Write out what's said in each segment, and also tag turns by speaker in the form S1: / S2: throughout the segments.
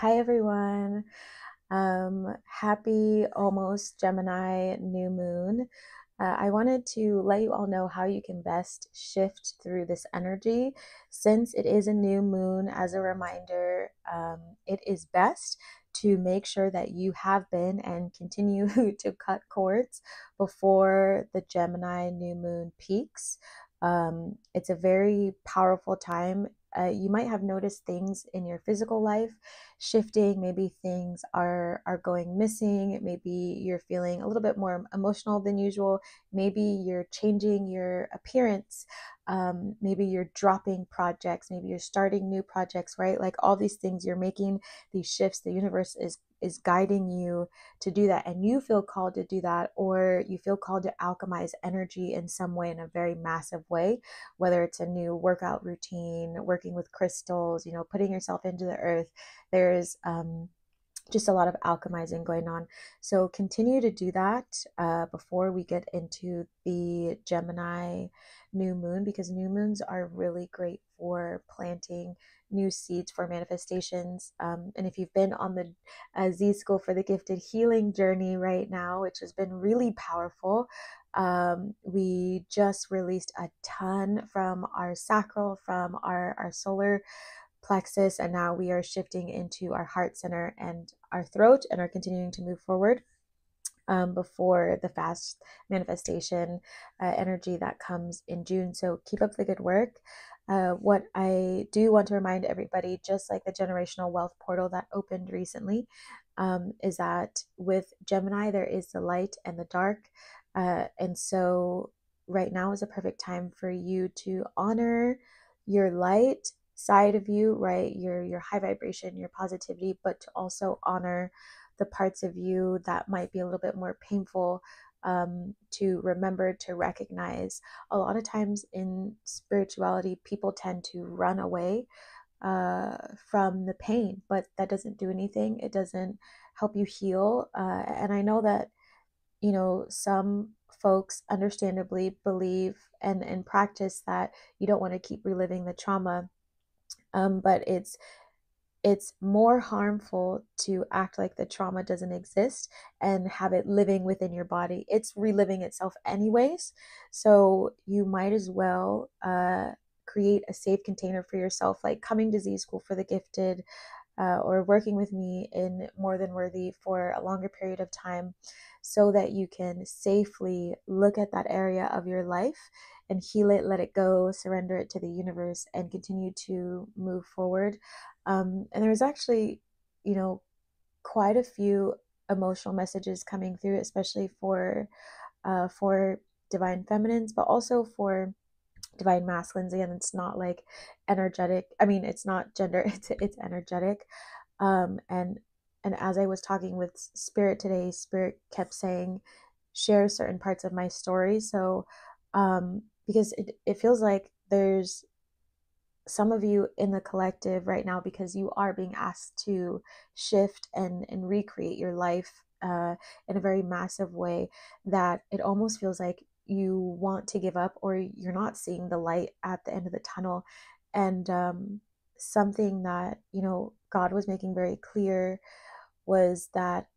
S1: Hi everyone. Happy almost Gemini New Moon. I wanted to let you all know how you can best shift through this energy. Since it is a new moon, as a reminder, it is best to make sure that you have been and continue to cut cords before the Gemini new moon peaks. It's a very powerful time. You might have noticed things in your physical life shifting. Maybe things are going missing. Maybe you're feeling a little bit more emotional than usual. Maybe you're changing your appearance. Maybe you're dropping projects. Maybe you're starting new projects, right? Like all these things, you're making these shifts. The universe is guiding you to do that, and you feel called to do that, or you feel called to alchemize energy in some way, in a very massive way, whether it's a new workout routine, working with crystals, putting yourself into the earth. There's just a lot of alchemizing going on. So continue to do that before we get into the Gemini new moon, because new moons are really great for planting new seeds for manifestations. And if you've been on the Z School for the Gifted healing journey right now, which has been really powerful, we just released a ton from our sacral, from our solar plexus, and now we are shifting into our heart center and our throat, and are continuing to move forward before the fast manifestation energy that comes in June. So keep up the good work. What I do want to remind everybody, just like the generational wealth portal that opened recently, is that with Gemini, there is the light and the dark. And so right now is a perfect time for you to honor your light side of you, right? Your high vibration, your positivity, but to also honor the parts of you that might be a little bit more painful, to remember to recognize. A lot of times in spirituality, people tend to run away from the pain, but that doesn't do anything. It doesn't help you heal. And I know that, some folks understandably believe and practice that you don't want to keep reliving the trauma. But it's more harmful to act like the trauma doesn't exist and have it living within your body. It's reliving itself anyways. So you might as well create a safe container for yourself, like coming to Z School for the Gifted, or working with me in More Than Worthy for a longer period of time, so that you can safely look at that area of your life and heal it, let it go, surrender it to the universe, and continue to move forward. And there's actually, quite a few emotional messages coming through, especially for divine feminines, but also for divine masculines. Again, it's not like energetic. I mean, it's not gender. It's energetic. And as I was talking with Spirit today, Spirit kept saying, share certain parts of my story. So, because it feels like there's some of you in the collective right now, because you are being asked to shift and recreate your life in a very massive way, that it almost feels like you want to give up, or you're not seeing the light at the end of the tunnel. And something that, God was making very clear was that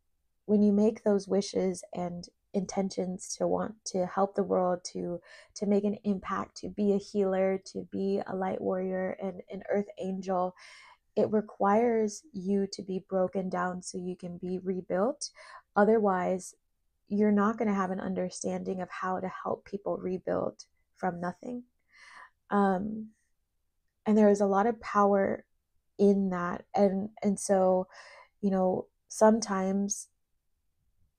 S1: when you make those wishes and intentions to want to help the world, to make an impact, to be a healer, to be a light warrior and an earth angel, it requires you to be broken down so you can be rebuilt. Otherwise, you're not going to have an understanding of how to help people rebuild from nothing. um, and there is a lot of power in that. And so, sometimes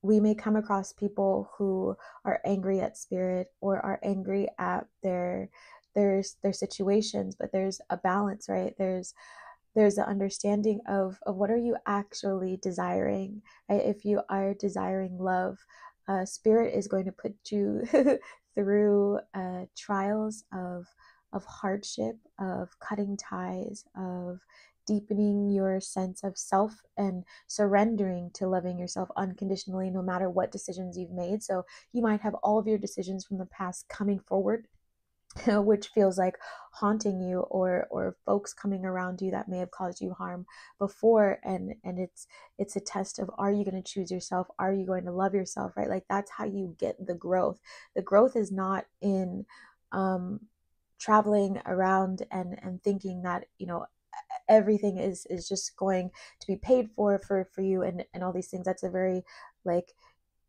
S1: we may come across people who are angry at spirit, or are angry at their situations, but there's a balance, right? There's an understanding of what are you actually desiring, right? If you are desiring love, spirit is going to put you through trials of hardship, of cutting ties, of deepening your sense of self, and surrendering to loving yourself unconditionally, no matter what decisions you've made. So you might have all of your decisions from the past coming forward, which feels like haunting you, or folks coming around you that may have caused you harm before. And it's a test of, are you going to choose yourself? Are you going to love yourself, right? Like, that's how you get the growth. The growth is not in traveling around and thinking that, everything is just going to be paid for you, and all these things. That's a very, like,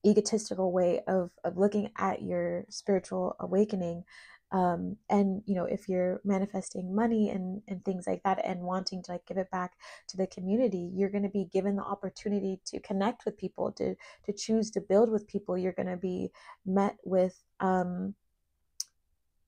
S1: egotistical way of looking at your spiritual awakening. And if you're manifesting money and things like that, and wanting to, like, give it back to the community, you're going to be given the opportunity to connect with people, to choose to build with people. You're going to be met with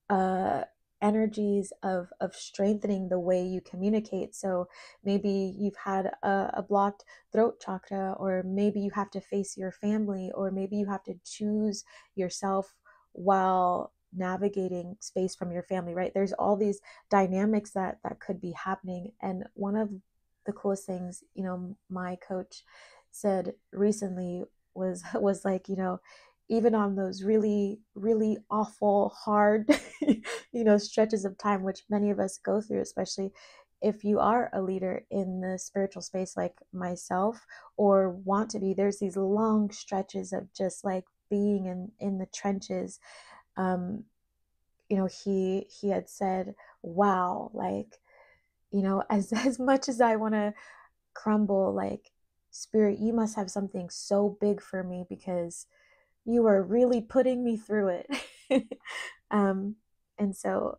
S1: uh energies of strengthening the way you communicate. So maybe you've had a blocked throat chakra, or maybe you have to face your family, or maybe you have to choose yourself while navigating space from your family, right? There's all these dynamics that could be happening. And one of the coolest things, my coach said recently was like, even on those really, really awful, hard, stretches of time, which many of us go through, especially if you are a leader in the spiritual space like myself, or want to be. There's these long stretches of just, like, being in the trenches. um he had said, wow, like, as much as I want to crumble, like, spirit, you must have something so big for me, because you are really putting me through it. um, and so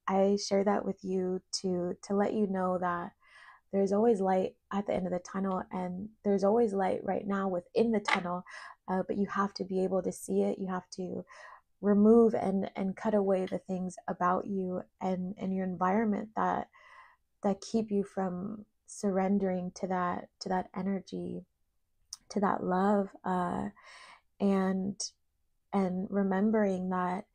S1: I share that with you to let you know that there's always light at the end of the tunnel, and there's always light right now within the tunnel. But you have to be able to see it. You have to remove and cut away the things about you and your environment that keep you from surrendering to that energy, to that love, and remembering that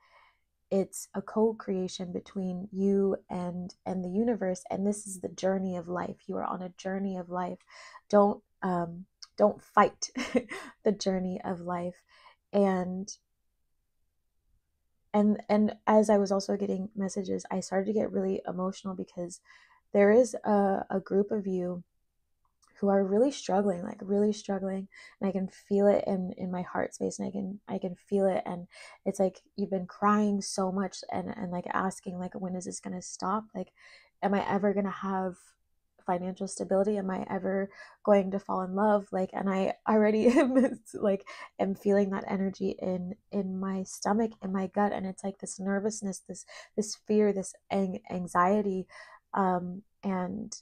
S1: it's a co-creation between you and the universe. And this is the journey of life. You are on a journey of life. Don't fight the journey of life. And and as I was also getting messages, I started to get really emotional, because there is a group of you who are really struggling, like really struggling. And I can feel it in my heart space, and I can feel it. And it's like, you've been crying so much, and like asking, like, when is this going to stop? Like, am I ever going to have financial stability? Am I ever going to fall in love? Like, and I already am feeling that energy in my stomach, in my gut. And it's like this nervousness, this fear, this anxiety. And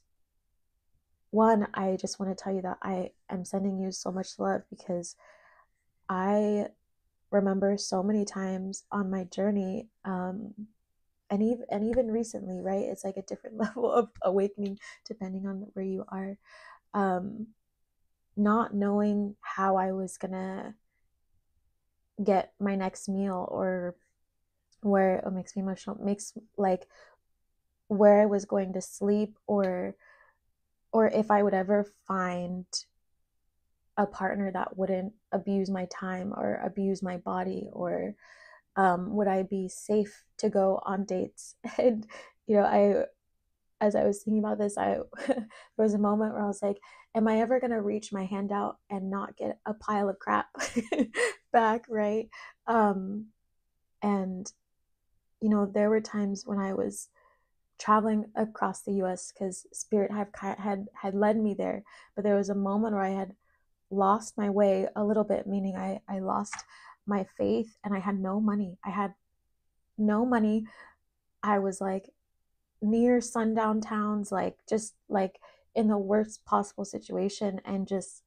S1: one, I just want to tell you that I am sending you so much love, because I remember so many times on my journey, and even recently, right? It's like a different level of awakening depending on where you are. Um, Not knowing how I was gonna get my next meal, or where it makes me emotional, makes, like, where I was going to sleep, or if I would ever find a partner that wouldn't abuse my time or abuse my body, or would I be safe to go on dates? And I as I was thinking about this, I there was a moment where I was like, am I ever gonna reach my hand out and not get a pile of crap back, right? um and there were times when I was traveling across the US, because spirit had led me there. But there was a moment where I had lost my way a little bit, meaning I lost my faith, and I had no money. I had no money. I was, like, near sundown towns, like, just, like, in the worst possible situation, and just,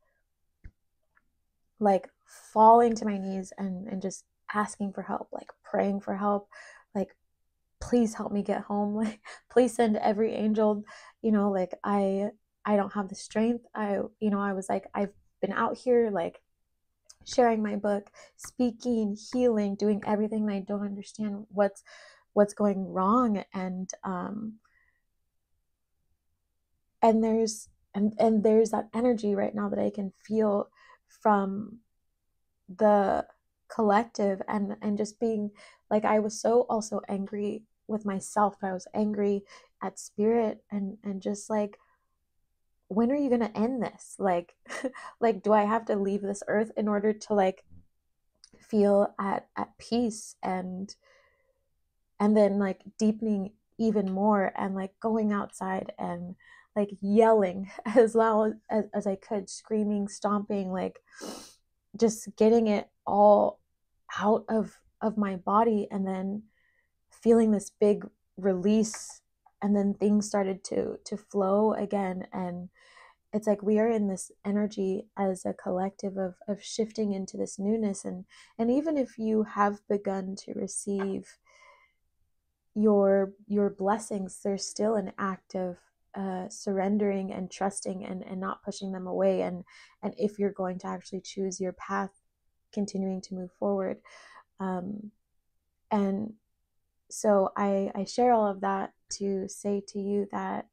S1: like, falling to my knees and just asking for help, like praying for help, like, please help me get home, like, please send every angel. Like, I don't have the strength. I was like, I've been out here, like, sharing my book, speaking, healing, doing everything, and I don't understand what's going wrong. And there's that energy right now that I can feel from the collective, and just being, like, I was so also angry with myself, but I was angry at spirit, and just like, when are you going to end this? Like, like, do I have to leave this earth in order to like feel at peace? And then like deepening even more, and like going outside and like yelling as loud as I could, screaming, stomping, like just getting it all out of my body, and then feeling this big release, and then things started to flow again. And it's like we are in this energy as a collective of shifting into this newness. And even if you have begun to receive your blessings, there's still an act of surrendering and trusting, and not pushing them away, and if you're going to actually choose your path, continuing to move forward. And so I share all of that to say to you that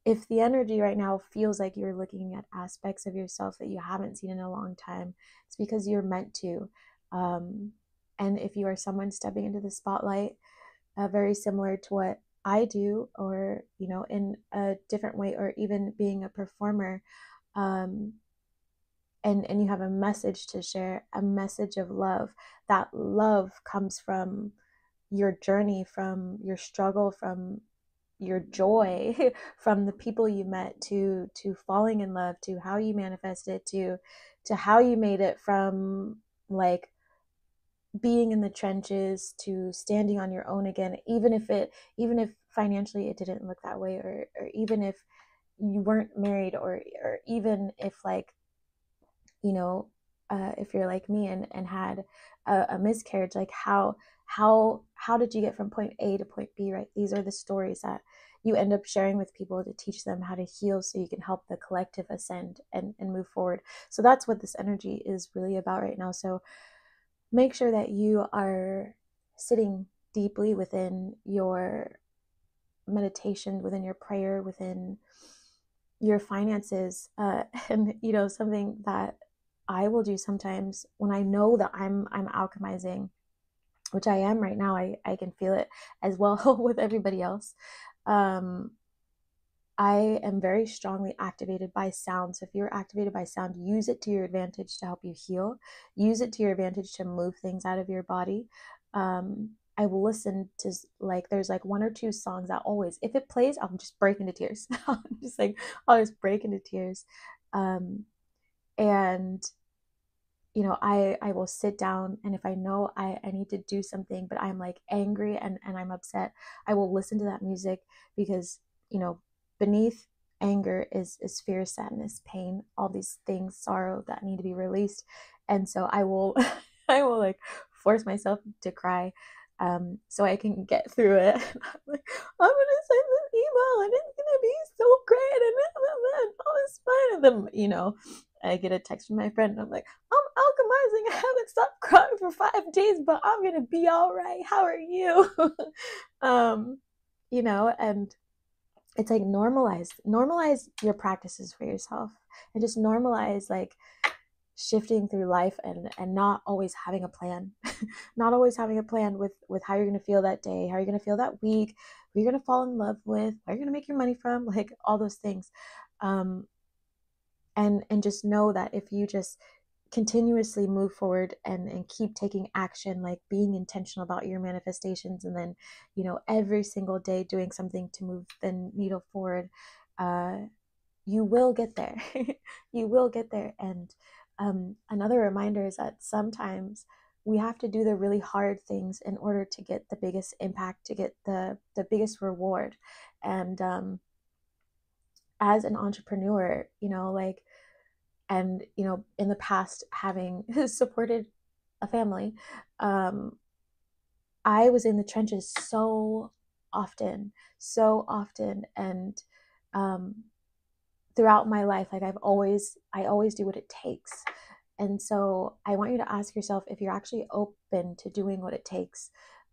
S1: if the energy right now feels like you're looking at aspects of yourself that you haven't seen in a long time, it's because you're meant to. And if you are someone stepping into the spotlight, very similar to what I do, or in a different way, or even being a performer, and you have a message to share, a message of love. That love comes from your journey, from your struggle, from your joy, from the people you met, to falling in love, to how you manifested, to how you made it from like being in the trenches to standing on your own again, even if financially it didn't look that way, or even if you weren't married, or even if like, if you're like me and had a miscarriage, like how did you get from point A to point B, right? These are the stories that you end up sharing with people to teach them how to heal, so you can help the collective ascend and move forward. So that's what this energy is really about right now. So make sure that you are sitting deeply within your meditation, within your prayer, within your finances. And something that I will do sometimes when I know that I'm alchemizing, which I am right now. I can feel it as well with everybody else. I am very strongly activated by sound. So if you're activated by sound, use it to your advantage to help you heal. Use it to your advantage to move things out of your body. I will listen to, like, there's like one or two songs that always, if it plays, I'll just break into tears. I'll just break into tears. And I will sit down, and if I know I need to do something, but I'm like angry and I'm upset, I will listen to that music, because beneath anger is fear, sadness, pain, all these things, sorrow that need to be released. And so I will I will like force myself to cry, so I can get through it. I'm like, I'm gonna send this email and it's gonna be so great, and all is fine. And then I get a text from my friend, and I'm like, I'm alchemizing. I haven't stopped crying for 5 days, but I'm gonna be all right. How are you? And it's like normalize your practices for yourself, and just normalize like shifting through life, and not always having a plan. Not always having a plan with how you're going to feel that day, how you're going to feel that week, who you're going to fall in love with, where you're going to make your money from, like all those things. And just know that if you just continuously move forward and keep taking action, like being intentional about your manifestations, and then every single day doing something to move the needle forward, you will get there. You will get there. And another reminder is that sometimes we have to do the really hard things in order to get the biggest impact, to get the biggest reward. And as an entrepreneur, and in the past, having supported a family, I was in the trenches so often, and throughout my life, like I always do what it takes. And so I want you to ask yourself if you're actually open to doing what it takes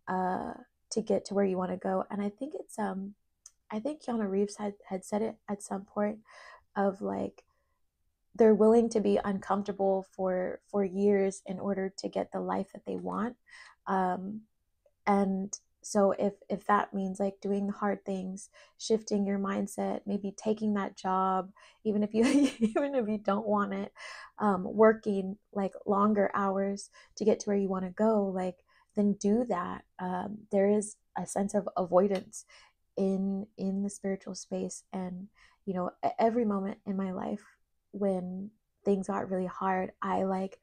S1: to get to where you want to go. And I think I think Keanu Reeves had said it at some point, of like, they're willing to be uncomfortable for years in order to get the life that they want. And So if that means like doing the hard things, shifting your mindset, maybe taking that job, even if you even if you don't want it, working like longer hours to get to where you want to go, like then do that. There is a sense of avoidance in the spiritual space, and every moment in my life when things got really hard, I like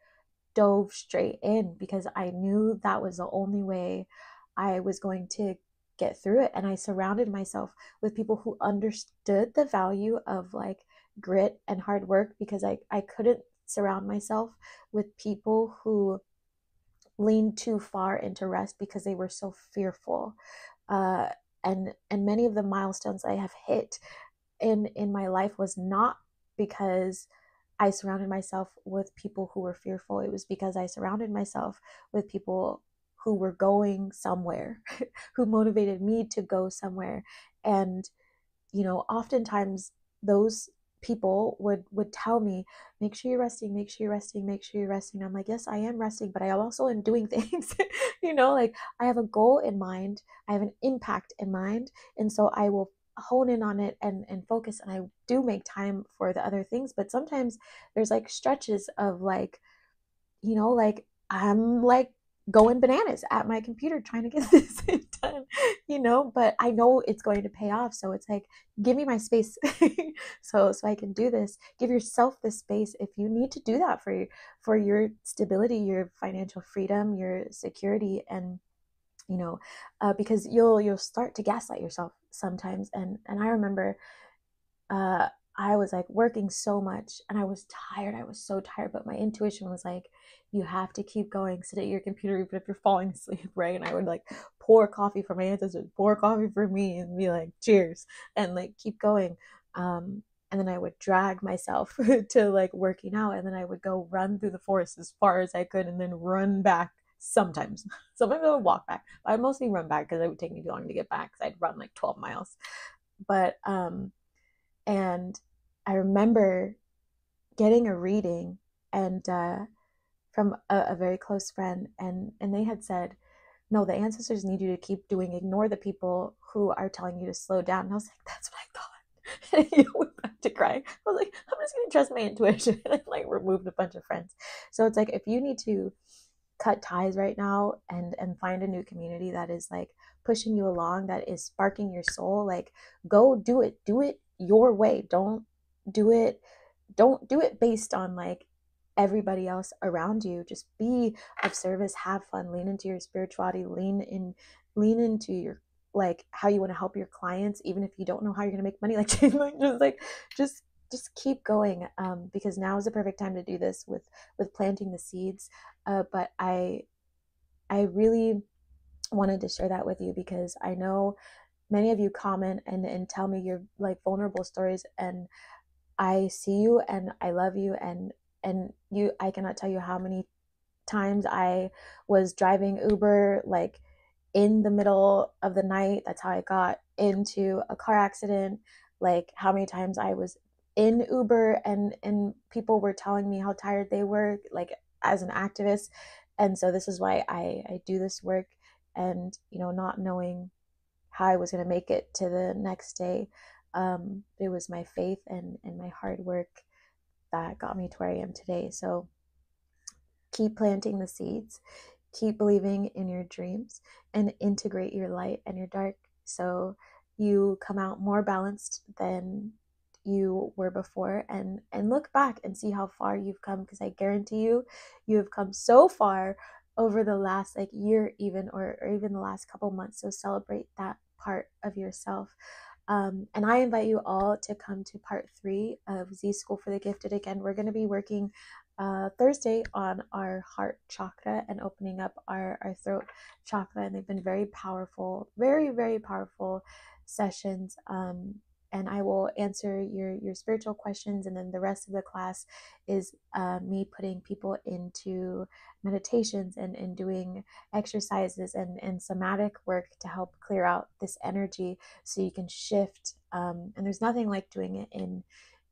S1: dove straight in because I knew that was the only way I was going to get through it. And I surrounded myself with people who understood the value of like grit and hard work, because I couldn't surround myself with people who leaned too far into rest because they were so fearful. Uh, and many of the milestones I have hit in my life was not because I surrounded myself with people who were fearful. It was because I surrounded myself with people who were going somewhere, who motivated me to go somewhere. And oftentimes those people would tell me, make sure you're resting, make sure you're resting, make sure you're resting. I'm like, yes, I am resting, but I also am doing things. Like I have a goal in mind, I have an impact in mind, and so I will hone in on it and focus, and I do make time for the other things. But sometimes there's like stretches of like, like I'm like going bananas at my computer trying to get this done, but I know it's going to pay off. So it's like, give me my space so I can do this. Give yourself the space if you need to do that for your stability, your financial freedom, your security, and because you'll start to gaslight yourself sometimes. And I remember I was like working so much and I was tired. I was so tired, but my intuition was like, you have to keep going. Sit at your computer even if you're falling asleep, right? And I would like pour coffee for my ancestors, pour coffee for me, and be like, cheers, and like keep going. And then I would drag myself to like working out, and then I would go run through the forest as far as I could and then run back sometimes. Sometimes I would walk back. But I'd mostly run back because it would take me too long to get back because I'd run like 12 miles. But and I remember getting a reading and from a very close friend, and they had said, no, the ancestors need you to keep doing, ignore the people who are telling you to slow down. And I was like, that's what I thought. And I went back to crying. I was like, I'm just gonna trust my intuition. And I like removed a bunch of friends. So it's like, if you need to cut ties right now and find a new community that is like pushing you along, that is sparking your soul, like go do it your way. Don't do it based on like everybody else around you. Just be of service, have fun, lean into your spirituality, lean into your like how you want to help your clients, even if you don't know how you're going to make money, like just just keep going, because now is the perfect time to do this with planting the seeds. But I really wanted to share that with you because I know many of you comment and tell me your like vulnerable stories, and I see you and I love you, and you, I cannot tell you how many times I was driving Uber like in the middle of the night. That's how I got into a car accident. Like how many times I was in Uber and people were telling me how tired they were, like as an activist. And so this is why I do this work, and not knowing how I was going to make it to the next day. It was my faith and my hard work that got me to where I am today. So keep planting the seeds, keep believing in your dreams, and integrate your light and your dark so you come out more balanced than you were before. And look back and see how far you've come, because I guarantee you have come so far over the last like year, even or even the last couple months. So celebrate that part of yourself. And I invite you all to come to part 3 of Z School for the Gifted. Again, we're going to be working Thursday on our heart chakra and opening up our throat chakra. And they've been very powerful, very, very powerful sessions. And I will answer your spiritual questions. And then the rest of the class is me putting people into meditations and doing exercises and somatic work to help clear out this energy so you can shift. And there's nothing like doing it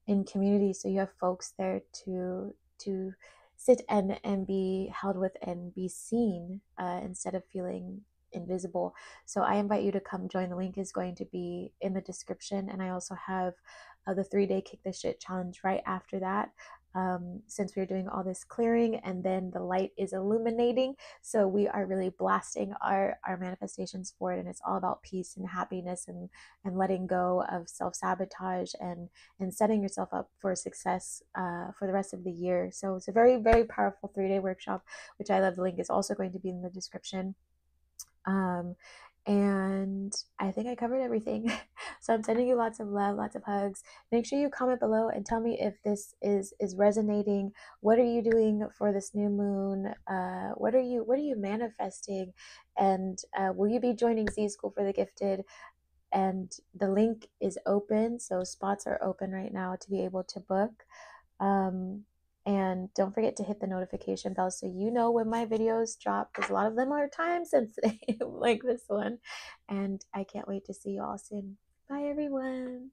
S1: in community, so you have folks there to sit and be held with and be seen, instead of feeling invisible. So I invite you to come join. The link is going to be in the description. And I also have the 3-day Kick the Shit challenge right after that. Since we're doing all this clearing and then the light is illuminating, so we are really blasting our manifestations forward, and it's all about peace and happiness and letting go of self-sabotage and setting yourself up for success for the rest of the year. So it's a very, very powerful 3-day workshop, which I love. The link is also going to be in the description. And I think I covered everything. So I'm sending you lots of love, lots of hugs. Make sure you comment below and tell me if this is resonating. What are you doing for this new moon? What are you manifesting? And will you be joining Z School for the Gifted? And the link is open, so spots are open right now to be able to book. And don't forget to hit the notification bell so you know when my videos drop, because a lot of them are time sensitive like this one. And I can't wait to see you all soon. Bye everyone.